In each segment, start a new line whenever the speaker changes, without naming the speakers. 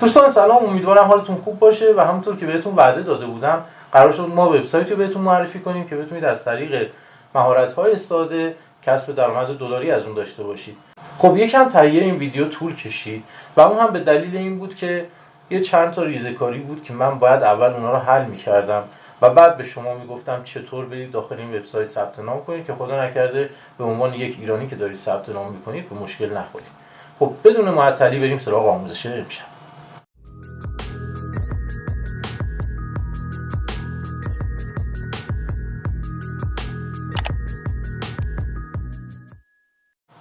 دوستان سلام، امیدوارم حالتون خوب باشه و همونطور که بهتون وعده داده بودم قرار شد ما وبسایتی رو بهتون معرفی کنیم که بتونید از طریق مهارت‌های ساده کسب درآمد دلاری از اون داشته باشید. خب یکم تهیه این ویدیو طول کشید و اون هم به دلیل این بود که یه چند تا ریزه‌کاری بود که من باید اول اونا رو حل می‌کردم و بعد به شما میگفتم چطور برید داخل این وبسایت ثبت نام کنید که خدا نکرده به عنوان یک ایرانی که دارید ثبت نام می‌کنید به مشکل نخورید. خب بدون معطلی بریم سراغ آموزش امشب.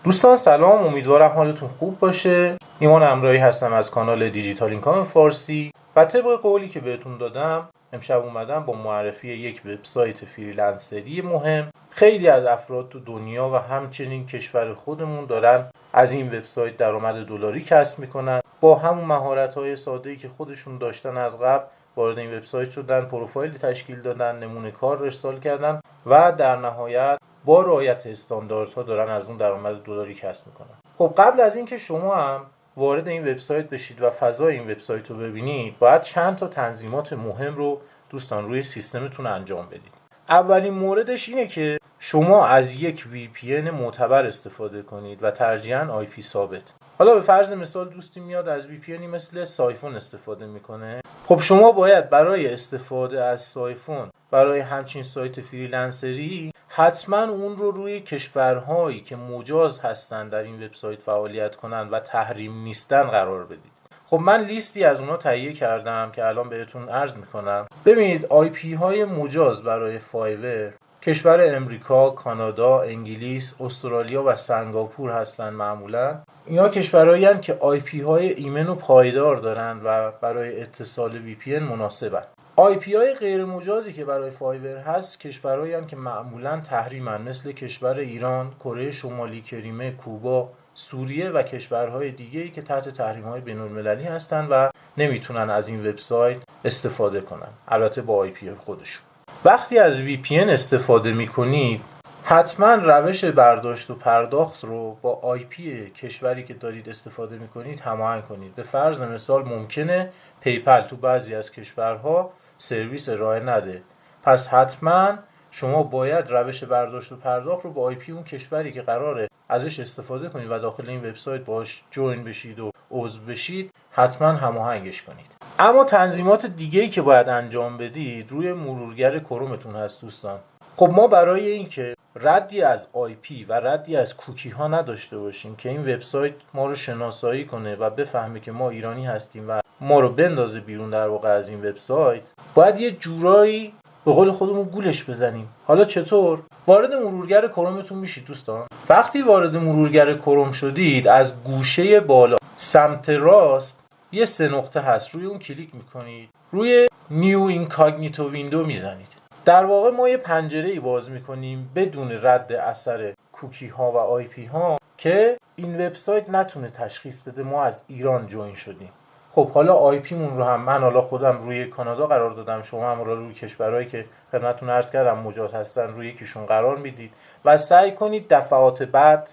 دوستان سلام، امیدوارم حالتون خوب باشه. ایمان امرایی هستم از کانال دیجیتال اینکام فارسی و طبق قولی که بهتون دادم امشب اومدم با معرفی یک وبسایت فریلنسری مهم. خیلی از افراد تو دنیا و همچنین کشور خودمون دارن از این وبسایت درآمد دلاری کسب میکنن. با همون مهارت‌های ساده‌ای که خودشون داشتن از قبل وارد این وبسایت شدن، پروفایلی تشکیل دادن، نمونه کار ارسال کردن و در نهایت با رعایت استانداردها دارن از اون درآمد دلاری کسب میکنن. خب قبل از اینکه شما هم وارد این وبسایت بشید و فضای این وبسایت رو ببینید، باید چند تا تنظیمات مهم رو دوستان روی سیستمتون انجام بدید. اولین موردش اینه که شما از یک VPN معتبر استفاده کنید و ترجیحاً IP ثابت. حالا به فرض مثال دوستی میاد از VPNی مثل سایفون استفاده میکنه. خب شما باید برای استفاده از سایفون برای همچین سایت فریلنسری حتما اون رو روی کشورهایی که مجاز هستن در این وبسایت فعالیت کنن و تحریم نیستن قرار بدید. خب من لیستی از اونا تهیه کردم که الان بهتون عرض میکنم. ببینید IP های مجاز برای فایور کشور امریکا، کانادا، انگلیس، استرالیا و سنگاپور هستن. معمولا اینا کشورهایی هستن که IP های ایمن و پایدار دارن و برای اتصال VPN مناسبن. IP های غیر مجازی که برای فایور هست کشورهایی هستن که معمولا تحریمن، مثل کشور ایران، کره شمالی، کریمه، کوبا، سوریه و کشورهای دیگه‌ای که تحت تحریم‌های بین‌المللی هستن و نمیتونن از این وبسایت استفاده کنن، البته با IP خودشون. وقتی از VPN استفاده میکنید حتما روش برداشت و پرداخت رو با IP کشوری که دارید استفاده میکنید هماهنگ کنید. به فرض مثال ممکنه پیپل تو بعضی از کشورها سرویس ارائه نده، پس حتما شما باید روش برداشت و پرداخت رو با IP اون کشوری که قراره ازش استفاده کنید و داخل این وبسایت باهاش جوین بشید و عضو بشید حتما هماهنگش کنید. اما تنظیمات دیگه‌ای که باید انجام بدید روی مرورگر کرومتون هست دوستان. خب ما برای اینکه ردی از IP و ردی از کوکی ها نداشته باشیم که این وبسایت ما رو شناسایی کنه و بفهمه که ما ایرانی هستیم و ما رو بندازه بیرون در واقع از این وبسایت، باید یه جورایی به قول خودمون گولش بزنیم. حالا چطور؟ وارد مرورگر کرومتون میشید دوستان. وقتی وارد مرورگر کروم شدید از گوشه بالا سمت راست یه 3 نقطه هست، روی اون کلیک میکنید، روی نیو اینکاگنیتو ویندو میزنید. در واقع ما یه پنجره‌ای باز میکنیم بدون رد اثر کوکی ها و آی پی ها که این وبسایت نتونه تشخیص بده ما از ایران جوین شدیم. خب حالا آی پی مون رو هم من حالا خودم روی کانادا قرار دادم، شما هم روی کشورهایی که خدمتتون عرض کردم مجاز هستن روی یکیشون قرار میدید و سعی کنید دفعات بعد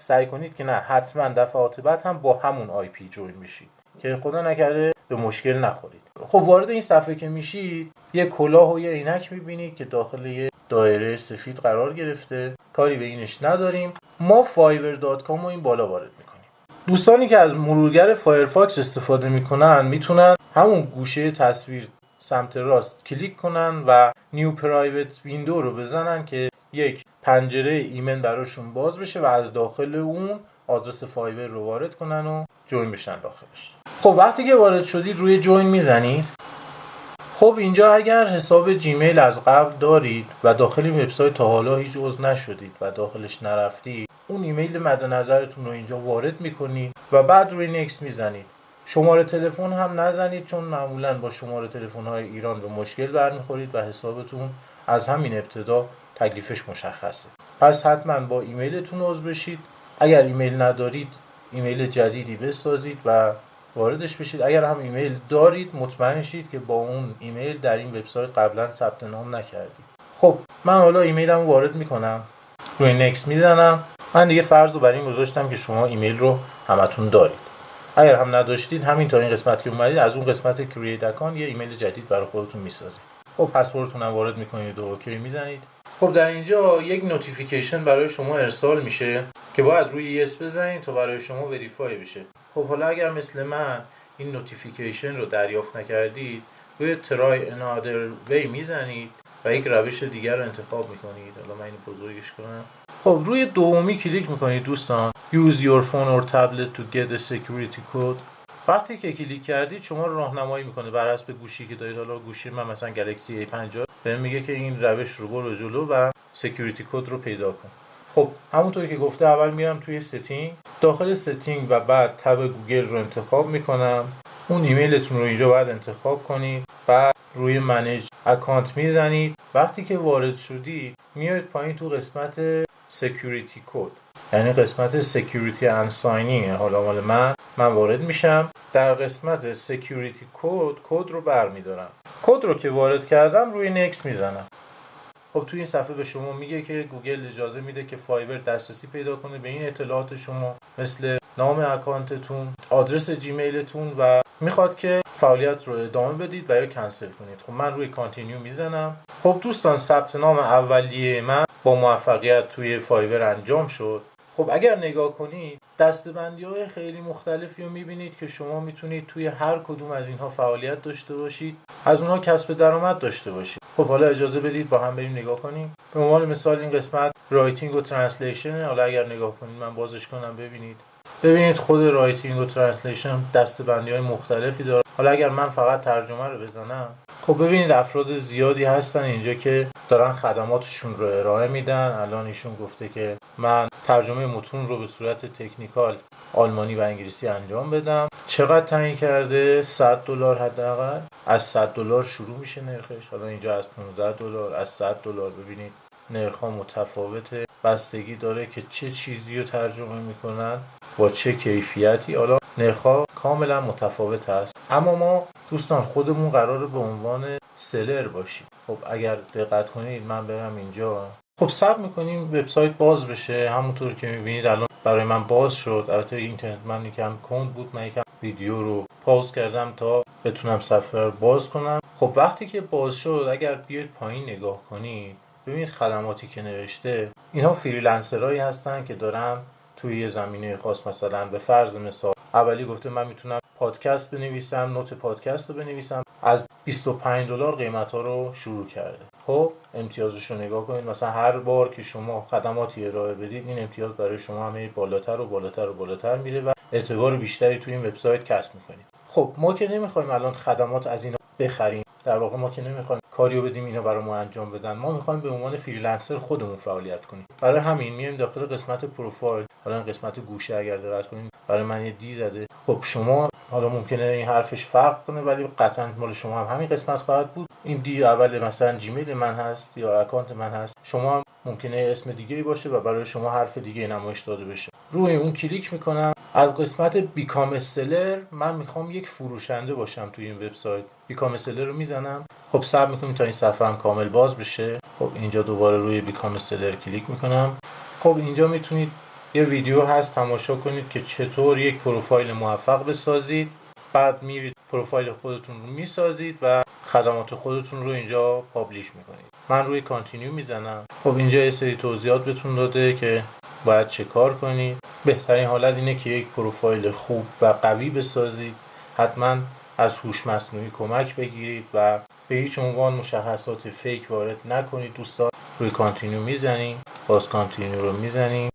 که نه حتما دفعات بعد هم با همون آی پی جوین بشید که خدا نکرده به مشکل نخورید. خب وارد این صفحه که میشید یه کلاه و یه عینک میبینید که داخل یه دایره سفید قرار گرفته. کاری به اینش نداریم. ما fiverr.com رو این بالا وارد میکنیم. دوستانی که از مرورگر فایرفاکس استفاده میکنن میتونن همون گوشه تصویر سمت راست کلیک کنن و نیو پرایوت ویندو رو بزنن که یک پنجره ایمن براشون باز بشه و از داخل اون آدرس فایور رو وارد کنن و جوین بشن داخلش. خب وقتی که وارد شدید روی جوین میزنید. خب اینجا اگر حساب جیمیل از قبل دارید و داخل این وبسایت تا حالا هیچ عضو نشدید و داخلش نرفتید، اون ایمیل مد نظرتون رو اینجا وارد میکنید و بعد روی نکست میزنید. شماره تلفن هم نزنید چون معمولا با شماره تلفن های ایران به مشکل برمیخورید و حسابتون از همین ابتدا تکلیفش مشخصه. پس حتما با ایمیلتون عضو بشید. اگر ایمیل ندارید ایمیل جدیدی بسازید و واردش بشید. اگر هم ایمیل دارید مطمئن شید که با اون ایمیل در این وبسایت قبلا ثبت نام نکردید. خب من حالا ایمیلمو وارد میکنم، روی نکست میزنم. من دیگه فرض رو بر این گذاشتم که شما ایمیل رو همتون دارید. اگر هم نداشتید همین تا این قسمت که اومدید از اون قسمت کرییت اکانت یه ایمیل جدید برای خودتون میسازید. خب پسوردتون هم وارد میکنید و اوکی میزنید. خب در اینجا یک نوتیفیکیشن برای شما ارسال میشه که باید روی یس بزنید تا برای شما وریفای بشه. خب حالا اگر مثل من این نوتیفیکیشن رو دریافت نکردید، روی ترای انادر وی میزنید و یک روش دیگر رو انتخاب میکنید. حالا من اینو بزرگش کنم. خب روی دومی کلیک میکنید دوستان. Use your phone or tablet to get a security code. وقتی که کلیک کردید شما رو راهنمایی میکنه بر حسب گوشی که دارید. حالا گوشی من مثلا گلکسی A50 بهم میگه که این روش رو برو جلو و سکیوریتی کد رو پیدا کن. خب همونطوری که گفته اول میرم توی ستینگ، داخل ستینگ و بعد تب گوگل رو انتخاب میکنم. اون ایمیلتون رو اینجا باید انتخاب کنید. بعد روی منیج اکانت میزنید. وقتی که وارد شدید میاید پایین تو قسمت سکیوریتی کد، یعنی قسمت سکیوریتی اند ساینینگ. حالا مال من وارد میشم. در قسمت سکیوریتی کد رو برمیدارم. کد رو که وارد کردم روی نکست میزنم. خب توی این صفحه به شما میگه که گوگل اجازه میده که فایبر دسترسی پیدا کنه به این اطلاعات شما، مثل نام اکانتتون، آدرس جیمیلتون، و میخواد که فعالیت رو ادامه بدید و یا کنسل کنید. خب من روی کانتینیو میزنم. خب دوستان ثبت نام اولیه من با موفقیت توی فایبر انجام شد. خب اگر نگاه کنید دسته‌بندی‌های خیلی مختلفی رو می‌بینید که شما میتونید توی هر کدوم از اینها فعالیت داشته باشید، از اونها کسب درآمد داشته باشید. خب حالا اجازه بدید با هم بریم نگاه کنیم. به عنوان مثال این قسمت رایتینگ و ترنسلیشن. حالا اگر نگاه کنید من بازش کنم ببینید خود رایتینگ و ترنسلیشن دسته‌بندی‌های مختلفی داره. حالا اگر من فقط ترجمه رو بزنم، خب ببینید افراد زیادی هستن اینجا که دارن خدماتشون رو ارائه میدن. الان ایشون گفته که من ترجمه متون رو به صورت تکنیکال آلمانی و انگلیسی انجام بدم. چقدر تعیین کرده؟ $100 حداقل. از $100 شروع میشه نرخش. حالا اینجا از $15، از $100. ببینید نرخ‌ها متفاوته، بستگی داره که چه چیزی رو ترجمه میکنن با چه کیفیتی. حالا نرخ‌ها کاملا متفاوت هست، اما ما دوستان خودمون قراره به عنوان سلر باشیم. خب اگر دقت کنید من برم اینجا، خب صبر میکنیم وبسایت باز بشه. همونطور که میبینید الان برای من باز شد. البته اینترنت من یکم کند بود، من یکم ویدیو رو پاز کردم تا بتونم صفحه رو باز کنم. خب وقتی که باز شد اگر بیاید پایین نگاه کنید ببینید خدماتی که نوشته، اینها فریلنسرایی هستن که دارن توی یه زمینه خاص، مثلا به فرض مثال اولی گفته من میتونم پادکست بنویسم، نوت پادکست رو بنویسم، از $25 قیمت ها رو شروع کرده. خب امتیازش رو نگاه کنید، مثلا هر بار که شما خدماتی ارائه بدید این امتیاز برای شما همه بالاتر و بالاتر و بالاتر میره و اعتبار بیشتری توی این وبسایت کسب میکنید. خب ما که نمیخوایم الان خدمات از اینا بخریم، در واقع ما که نمیخوایم کاریو بدیم اینا برامون انجام بدن، ما میخوایم به عنوان فریلنسر خودمون فعالیت کنیم. برای همین میایم داخل قسمت پروفایل. حالا قسمت گوشه اگر دقت کنید برای من یه دی زده. خب شما حالا ممکنه این حرفش فرق کنه ولی قطعا مال شما هم همین قسمت خواهد بود. این دی اول مثلا جیمیل من هست یا اکانت من هست، شما ممکنه اسم دیگه‌ای باشه و برای شما حرف دیگه نمایش داده بشه. روی اون کلیک میکنم. از قسمت بیکام سلر من میخوام یک فروشنده باشم توی این وبسایت. بیکام سلر رو میزنم. خب صبر میکنیم تا این صفحه هم کامل باز بشه. خب اینجا دوباره روی بیکام سلر کلیک میکنم. خب اینجا میتونید یه ویدیو هست تماشا کنید که چطور یک پروفایل موفق بسازید. بعد میرید پروفایل خودتون رو میسازید و خدمات خودتون رو اینجا پابلیش میکنید. من روی کانتینیو میزنم. خب اینجا یه سری توضیحات بهتون داده که باید چه کار کنید. بهترین حالت اینه که یک پروفایل خوب و قوی بسازید. حتما از هوش مصنوعی کمک بگیرید و به هیچ عنوان مشخصات فیک وارد نکنید دوستان. روی کانتینیو میزنیم. باز کانتینیو رو میزنیم.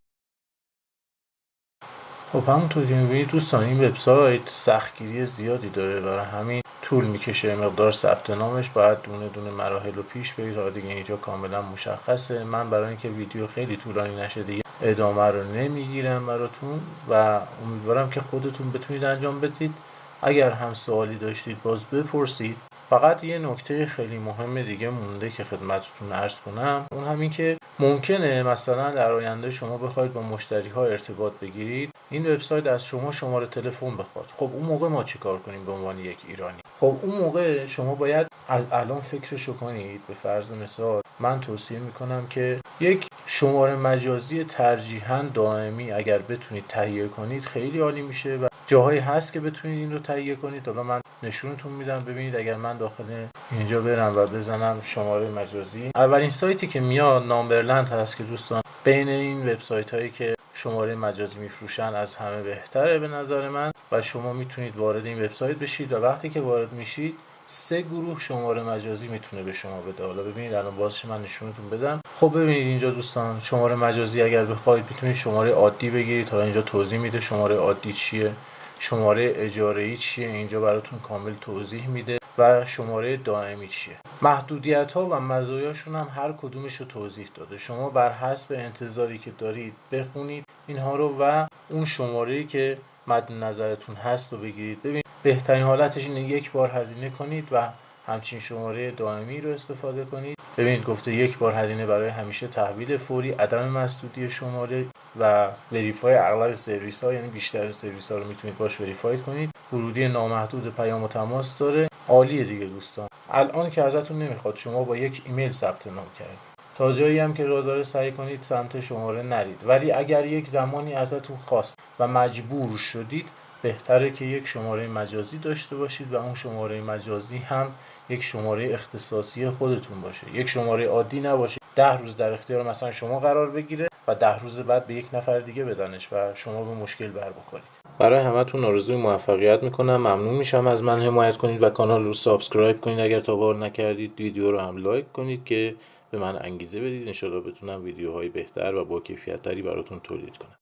خب همونطور که میبینید دوستان این وبسایت سختگیری زیادی داره، برای همین طول میکشه. مقدار ثبت نامش باید دونه دونه مراحل رو پیش برید. حالا دیگه اینجا کاملا مشخصه. من برای اینکه ویدیو خیلی طولانی نشه دیگه ادامه رو نمیگیرم براتون و امیدوارم که خودتون بتونید انجام بدید. اگر هم سوالی داشتید باز بپرسید. فقط یه نکته خیلی مهم دیگه مونده که خدمتتون عرض کنم، اون همین که ممکنه مثلا در آینده شما بخواید با مشتری‌ها ارتباط بگیرید، این وبسایت از شما شماره تلفن بخواد. خب اون موقع ما چیکار کنیم به عنوان یک ایرانی؟ خب اون موقع شما باید از الان فکرشو کنید. به فرض مثال من توصیه میکنم که یک شماره مجازی ترجیحاً دائمی اگر بتونید تهیه کنید خیلی عالی میشه و جاهایی هست که بتونید این رو تهیه کنید. حالا من نشونتون میدم. ببینید اگر من داخل اینجا برم و بزنم شماره مجازی، اولین سایتی که میاد نامبرلند هست که دوستان بین این وبسایت هایی که شماره مجازی میفروشن از همه بهتره به نظر من و شما میتونید وارد این وبسایت بشید و وقتی که وارد میشید 3 گروه شماره مجازی میتونه به شما بده. حالا ببینید الان بازش من نشونتون بدم. خب ببینید اینجا دوستان شماره مجازی اگر بخواید میتونید شماره عادی بگیرید. حالا اینجا توضیح میده شماره عادی چیه، شماره اجاره‌ای چیه، اینجا براتون کامل توضیح میده و شماره دائمی چیه. محدودیت ها و مزایاشون هم هر کدومش رو توضیح داده. شما بر حسب انتظاری که دارید بخونید اینها رو و اون شماره‌ای که مد نظرتون هست رو بگیرید. ببین بهترین حالتش اینه یک بار هزینه کنید و همچین شماره دائمی رو استفاده کنید. ببینید گفته یک بار هزینه برای همیشه، تحویل فوری، عدم مسدودی شماره و وریفای اغلب سرویس ها، یعنی بیشتر سرویس ها رو میتونید باش وریفای کنید. ورودی نامحدود پیام و تماس داره. عالیه دیگه دوستان. الان که ازتون نمیخواد شما با یک ایمیل ثبت نام کنید. تا جایی هم که راه داره سعی کنید سمت شماره نرید. ولی اگر یک زمانی ازتون خواست و مجبور شدید بهتره که یک شماره مجازی داشته باشید و اون شماره مجازی هم یک شماره اختصاصی خودتون باشه. یک شماره عادی نباشه 10 روز در اختیار مثلا شما قرار بگیره و 10 روز بعد به یک نفر دیگه بدنش و شما به مشکل بر بخورید. برای همتون آرزوی موفقیت میکنم. ممنون میشم از من حمایت کنید و کانال رو سابسکرایب کنید اگر تا بار نکردید. ویدیو رو هم لایک کنید که به من انگیزه بدید ان شاءالله بتونم ویدیوهای بهتر و با کیفیت تری براتون تولید کنم.